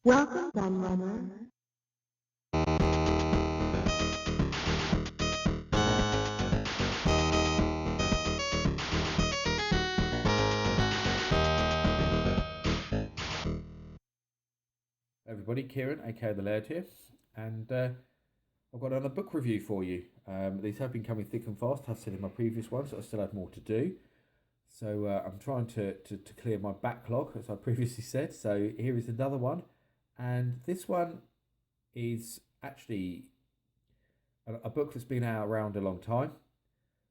Welcome, Gunrunner. Everybody, Kieran, aka the Laird here, and I've got another book review for you. These have been coming thick and fast. I've said in my previous ones that I still have more to do, so I'm trying to clear my backlog, as I previously said. So here is another one, and this one is actually a book that's been out around a long time,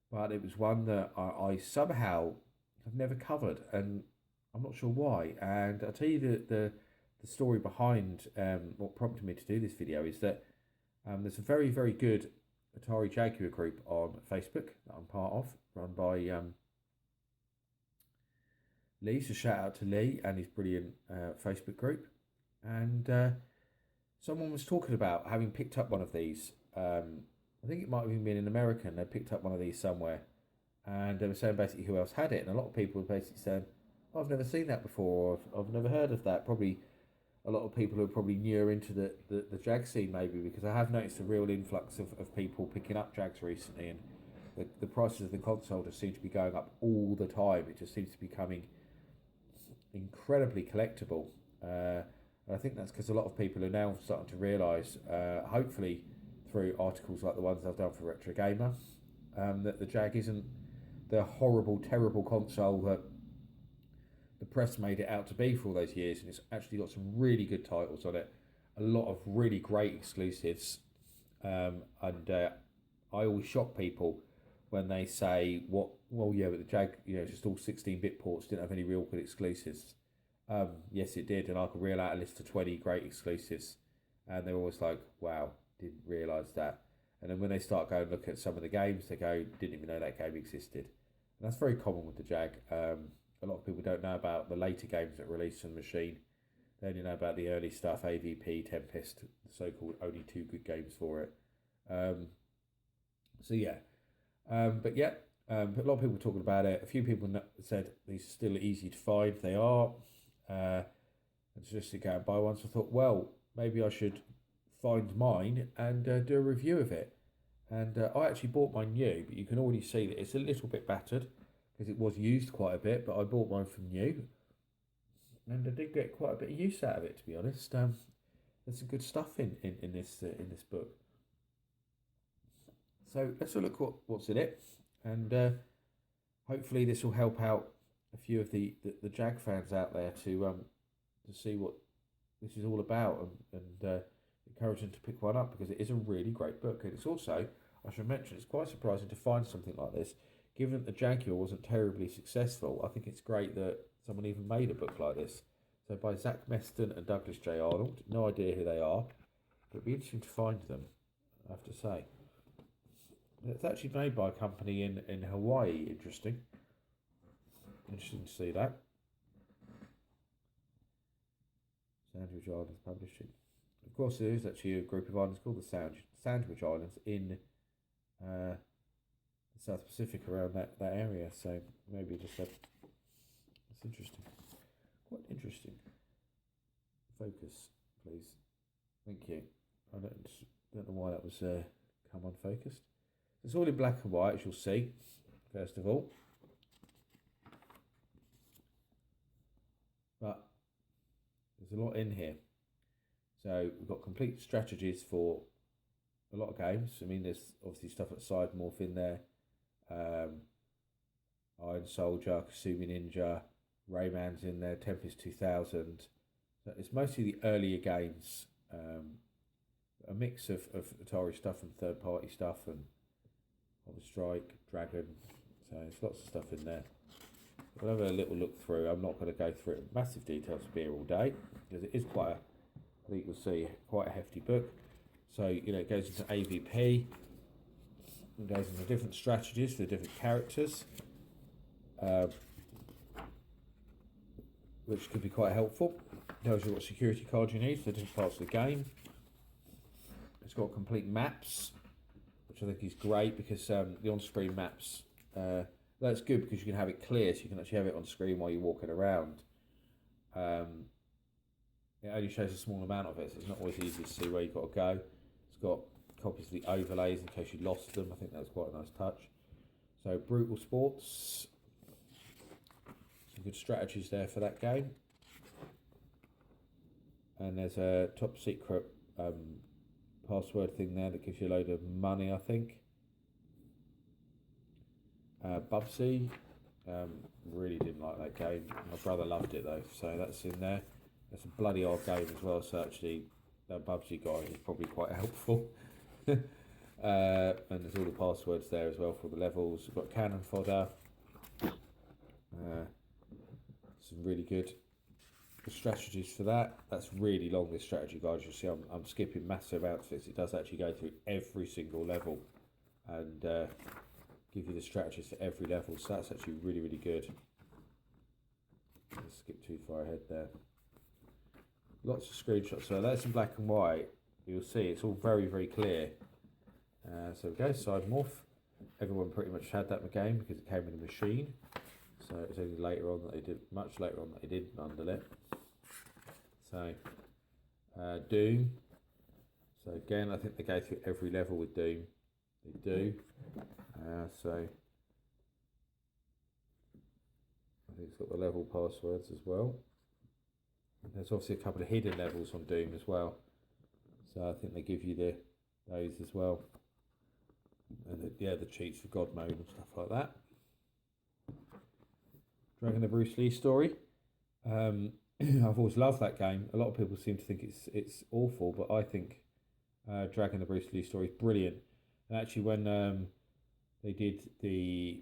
but it was one that I somehow have never covered, and I'm not sure why. And I'll tell you the story behind what prompted me to do this video is that there's a very, very good Atari Jaguar group on Facebook that I'm part of, run by Lee. So shout out to Lee and his brilliant Facebook group. And someone was talking about having picked up one of these. I think it might have even been an American. They picked up one of these somewhere. And they were saying basically who else had it. And a lot of people were basically saying, oh, I've never seen that before. Or I've never heard of that. Probably a lot of people who are probably newer into the Jag scene, maybe, because I have noticed a real influx of people picking up Jags recently, and the prices of the console just seem to be going up all the time. It just seems to be becoming incredibly collectible. And I think that's because a lot of people are now starting to realise, hopefully through articles like the ones I've done for Retro Gamer, that the Jag isn't the horrible, terrible console that the press made it out to be for all those years, and it's actually got some really good titles on it, a lot of really great exclusives, and I always shock people when they say, "What? Well, yeah, but the Jag, it's just all 16-bit ports, didn't have any real good exclusives." Yes, it did, and I could reel out a list of 20 great exclusives, and they're always like, "Wow, didn't realise that." And then when they start going look at some of the games, they go, "Didn't even know that game existed," and that's very common with the Jag. A lot of people don't know about the later games that released on the machine. They only know about the early stuff, AVP, Tempest, the so-called only two good games for it. So yeah, but yeah, but a lot of people were talking about it. A few people said these are still easy to find. They are. And just to go and buy one. So I thought, well, maybe I should find mine and do a review of it. And I actually bought mine new, but you can already see that it's a little bit battered because it was used quite a bit, but I bought mine from new, and I did get quite a bit of use out of it, to be honest. There's some good stuff in this book. So let's have a look what's in it, and hopefully this will help out a few of the Jag fans out there to see what this is all about, and encourage them to pick one up, because it is a really great book. And it's also, I should mention, it's quite surprising to find something like this. Given that the Jaguar wasn't terribly successful, I think it's great that someone even made a book like this. So by Zach Meston and Douglas J. Arnold. No idea who they are, but it'd be interesting to find them, I have to say. It's actually made by a company in Hawaii. Interesting to see that. Sandwich Islands Publishing. Of course, there is actually a group of islands called the Sandwich Islands in the South Pacific, around that area. So maybe just that's interesting. Quite interesting. Focus, please. Thank you. I don't know why that was come unfocused. It's all in black and white, as you'll see. First of all, but there's a lot in here. So we've got complete strategies for a lot of games. I mean, there's obviously stuff like Sidemorph in there, Iron Soldier, Kasumi Ninja, Rayman's in there, Tempest 2000. So it's mostly the earlier games, a mix of Atari stuff and third-party stuff, and Hover Strike, Dragon. So there's lots of stuff in there. We'll have a little look through. I'm not going to go through it in massive detail to be here all day, because it is quite I think you'll see, quite a hefty book. So, it goes into AVP, it goes into different strategies for the different characters, which could be quite helpful. It tells you what security cards you need for the different parts of the game. It's got complete maps, which I think is great, because the on-screen maps, that's good because you can have it clear, so you can actually have it on screen while you're walking around. it only shows a small amount of it, so it's not always easy to see where you've got to go. It's got copies of the overlays in case you lost them. I think that's quite a nice touch. So Brutal Sports, some good strategies there for that game. And there's a top secret password thing there that gives you a load of money, I think. Bubsy, really didn't like that game. My brother loved it though, so that's in there. It's a bloody hard game as well, so actually that Bubsy guy is probably quite helpful. And there's all the passwords there as well for the levels. We've got cannon fodder. Some really good strategies for that. That's really long, this strategy guide. You'll see I'm skipping massive outfits. It does actually go through every single level and give you the strategies for every level, so that's actually really, really good. Let's skip too far ahead there. Lots of screenshots, so that's in black and white. You'll see it's all very, very clear. So we go, side morph. Everyone pretty much had that game because it came in a machine. So it's only later on that they did, much later on that they did bundle it. So Doom. So again, I think they go through every level with Doom. They do. So I think it's got the level passwords as well. And there's obviously a couple of hidden levels on Doom as well. So I think they give you those as well. And the cheats for God mode and stuff like that. Dragon the Bruce Lee story. I've always loved that game. A lot of people seem to think it's awful, but I think Dragon the Bruce Lee story is brilliant. And actually, when they did the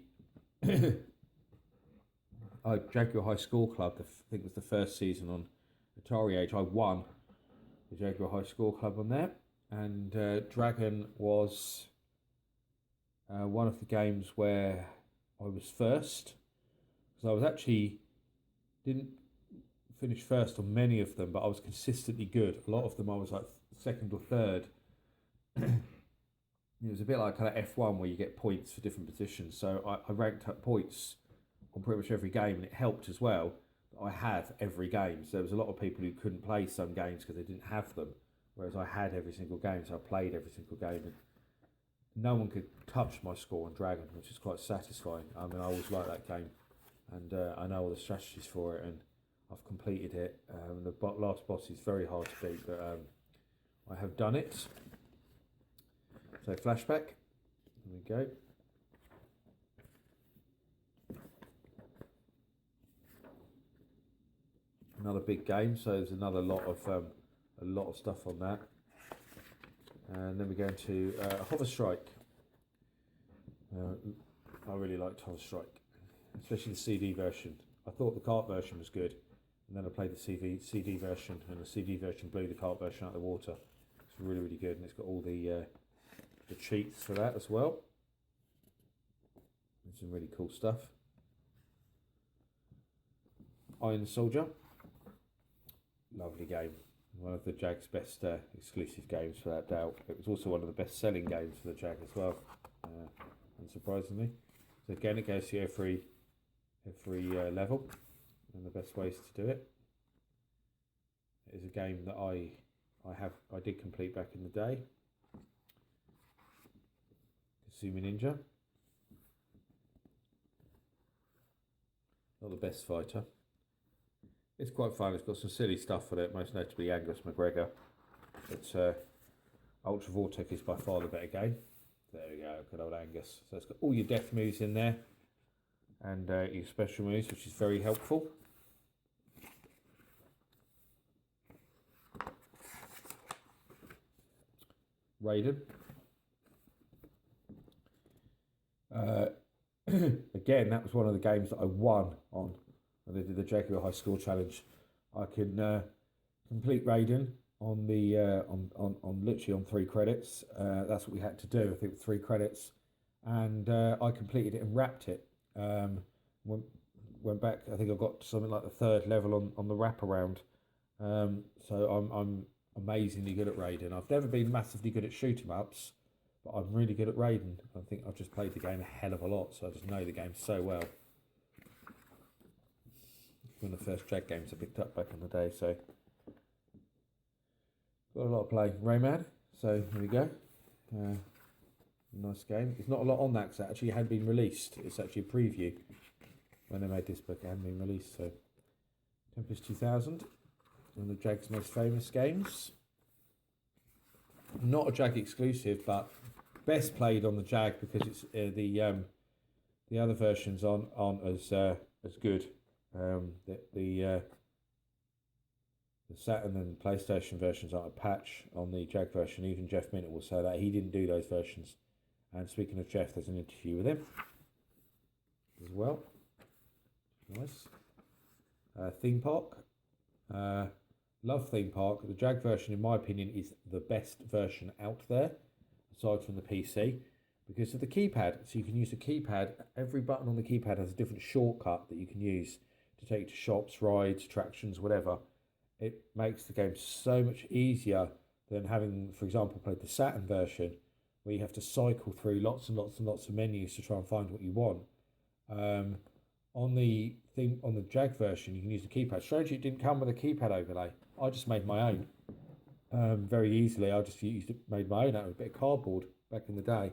Jaguar High School Club, I think it was the first season on Atari Age, I won the Jaguar High School Club on there. And Dragon was one of the games where I was first. Because I was actually, didn't finish first on many of them, but I was consistently good. A lot of them I was like second or third. It was a bit like kind of F1 where you get points for different positions. So I ranked up points on pretty much every game, and it helped as well. I have every game. So there was a lot of people who couldn't play some games because they didn't have them, whereas I had every single game, so I played every single game. And no one could touch my score on Dragon, which is quite satisfying. I mean, I always liked that game, and I know all the strategies for it, and I've completed it. The last boss is very hard to beat, but I have done it. So flashback, there we go. Another big game, so there's another lot of stuff on that. And then we go into Hover Strike. I really liked Hover Strike, especially the CD version. I thought the cart version was good, and then I played the CD version, and the CD version blew the cart version out of the water. It's really, really good, and it's got all the cheats for that as well. And some really cool stuff. Iron Soldier, lovely game. One of the Jag's best exclusive games, without doubt. It was also one of the best selling games for the Jag as well, unsurprisingly. So again, it goes to every level, and the best ways to do it. It is a game that I did complete back in the day. Kasumi Ninja, not the best fighter. It's quite fun. It's got some silly stuff on it, most notably Angus McGregor. But Ultra Vortex is by far the better game. There we go, good old Angus. So it's got all your death moves in there, and your special moves, which is very helpful. Raiden. Again, that was one of the games that I won on when they did the Jaguar High School Challenge. I can complete Raiden on the on literally on 3 credits. That's what we had to do. I think 3 credits, and I completed it and wrapped it. Went back. I think I got something like the 3rd level on the wraparound. So I'm amazingly good at Raiden. I've never been massively good at shoot 'em ups, but I'm really good at Raiden. I think I've just played the game a hell of a lot, so I just know the game so well. One of the first Jag games I picked up back in the day, so Got a lot of play. Rayman. So there we go. Nice game. It's not a lot on that because it actually had been released. It's actually a preview. When they made this book, it hadn't been released. So Tempest 2000. One of the Jag's most famous games. Not a Jag exclusive, but best played on the Jag because it's the other versions aren't as good. The Saturn and PlayStation versions aren't a patch on the Jag version. Even Jeff Minter will say that he didn't do those versions. And speaking of Jeff, there's an interview with him as well. Nice. Theme Park. Love Theme Park. The Jag version, in my opinion, is the best version out there, aside from the PC, because of the keypad. So you can use the keypad. Every button on the keypad has a different shortcut that you can use to take you to shops, rides, attractions, whatever. It makes the game so much easier than having, for example, played the Saturn version, where you have to cycle through lots and lots and lots of menus to try and find what you want. On the Jag version, you can use the keypad. Strangely, it didn't come with a keypad overlay. I just made my own very easily. I just made my own out of a bit of cardboard back in the day,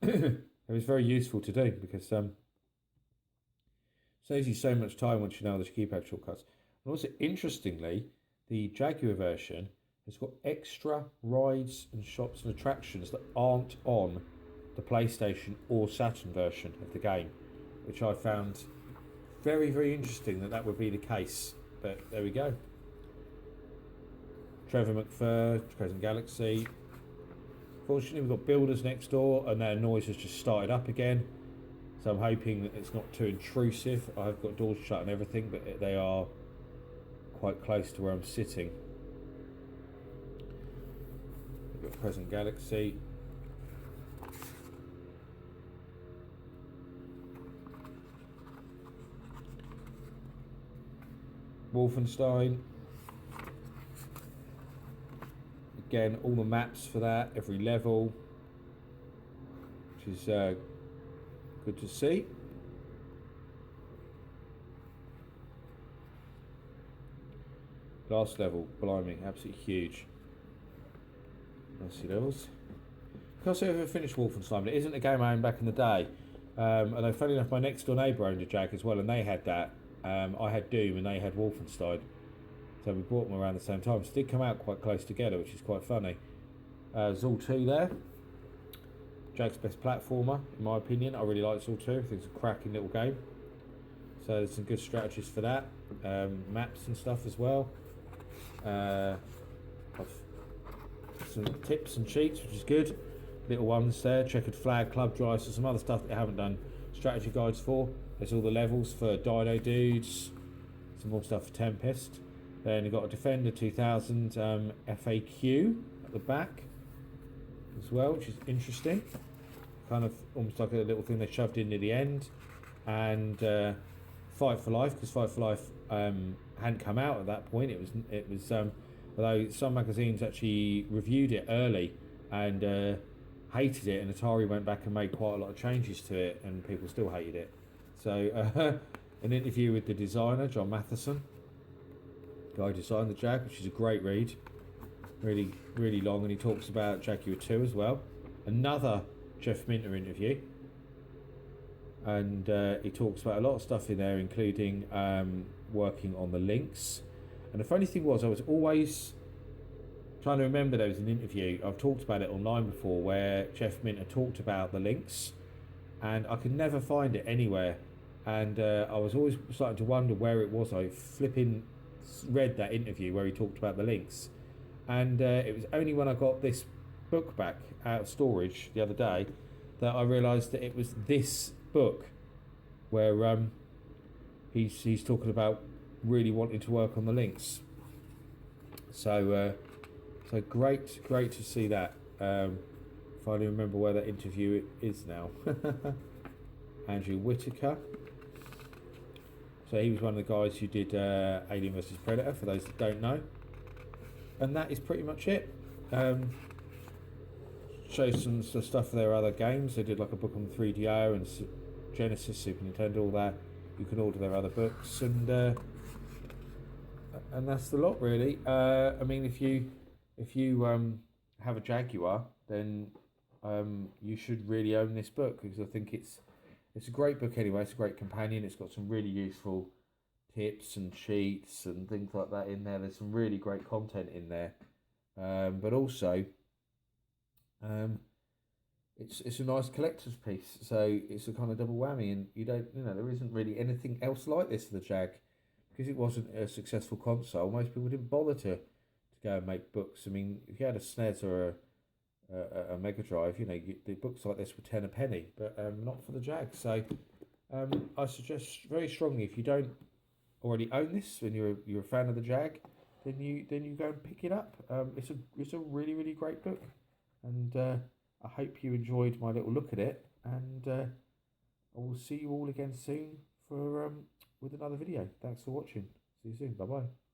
it was very useful to do because saves you so much time once you know the keypad shortcuts. And also, interestingly, the Jaguar version has got extra rides and shops and attractions that aren't on the PlayStation or Saturn version of the game, which I found very, very interesting that would be the case. But there we go. Trevor McFur, Crescent Galaxy. Fortunately, we've got builders next door, and their noise has just started up again. So I'm hoping that it's not too intrusive. I've got doors shut and everything, but they are quite close to where I'm sitting. We've got Crescent Galaxy. Wolfenstein. Again, all the maps for that, every level, which is good to see. Last level, blimey, absolutely huge. Nasty levels. Can't say I've ever finished Wolfenstein, but it isn't a game I owned back in the day. Although, funny enough, my next door neighbour owned a Jag as well, and they had that. I had Doom and they had Wolfenstein, so we bought them around the same time. So they did come out quite close together, which is quite funny. Zool 2 there. Jag's best platformer, in my opinion. I really like Zool 2. I think it's a cracking little game. So there's some good strategies for that. Maps and stuff as well. Some tips and cheats, which is good. Little ones there. Checkered Flag, Club Drive, so some other stuff that I haven't done strategy guides for. There's all the levels for Dido Dudes. Some more stuff for Tempest. Then you've got a Defender 2000 FAQ at the back as well, which is interesting. Kind of almost like a little thing they shoved in near the end. And Fight for Life, because Fight for Life hadn't come out at that point. It was although some magazines actually reviewed it early and hated it, and Atari went back and made quite a lot of changes to it, and people still hated it. So an interview with the designer, John Matheson, guy who designed the Jag, which is a great read, really, really long, and he talks about Jaguar 2 as well. Another Jeff Minter interview, and he talks about a lot of stuff in there, including working on the links. And the funny thing was, I was always trying to remember there was an interview, I've talked about it online before, where Jeff Minter talked about the links, and I could never find it anywhere. And I was always starting to wonder where it was. I flipping read that interview where he talked about the links, and it was only when I got this book back out of storage the other day that I realised that it was this book where he's talking about really wanting to work on the links. So great to see that. Finally remember where that interview is now. Andrew Whitaker. So he was one of the guys who did Alien vs Predator, for those that don't know. And that is pretty much it. Shows some stuff for their other games. They did like a book on 3DO and Genesis, Super Nintendo, all that. You can order their other books. And and that's the lot really. I mean, if you have a Jaguar, then you should really own this book, because I think it's a great book anyway. It's a great companion. It's got some really useful tips and sheets and things like that in there. There's some really great content in there, but also it's a nice collector's piece. So it's a kind of double whammy, and there isn't really anything else like this for the Jag, because it wasn't a successful console. Most people didn't bother to go and make books. I mean, if you had a SNES or a Mega Drive, the books like this were 10 a penny, but not for the Jag. So I suggest very strongly, if you don't already own this and you're a fan of the Jag, then you go and pick it up. It's a really, really great book, and I hope you enjoyed my little look at it, and I will see you all again soon for with another video. Thanks for watching. See you soon. Bye bye.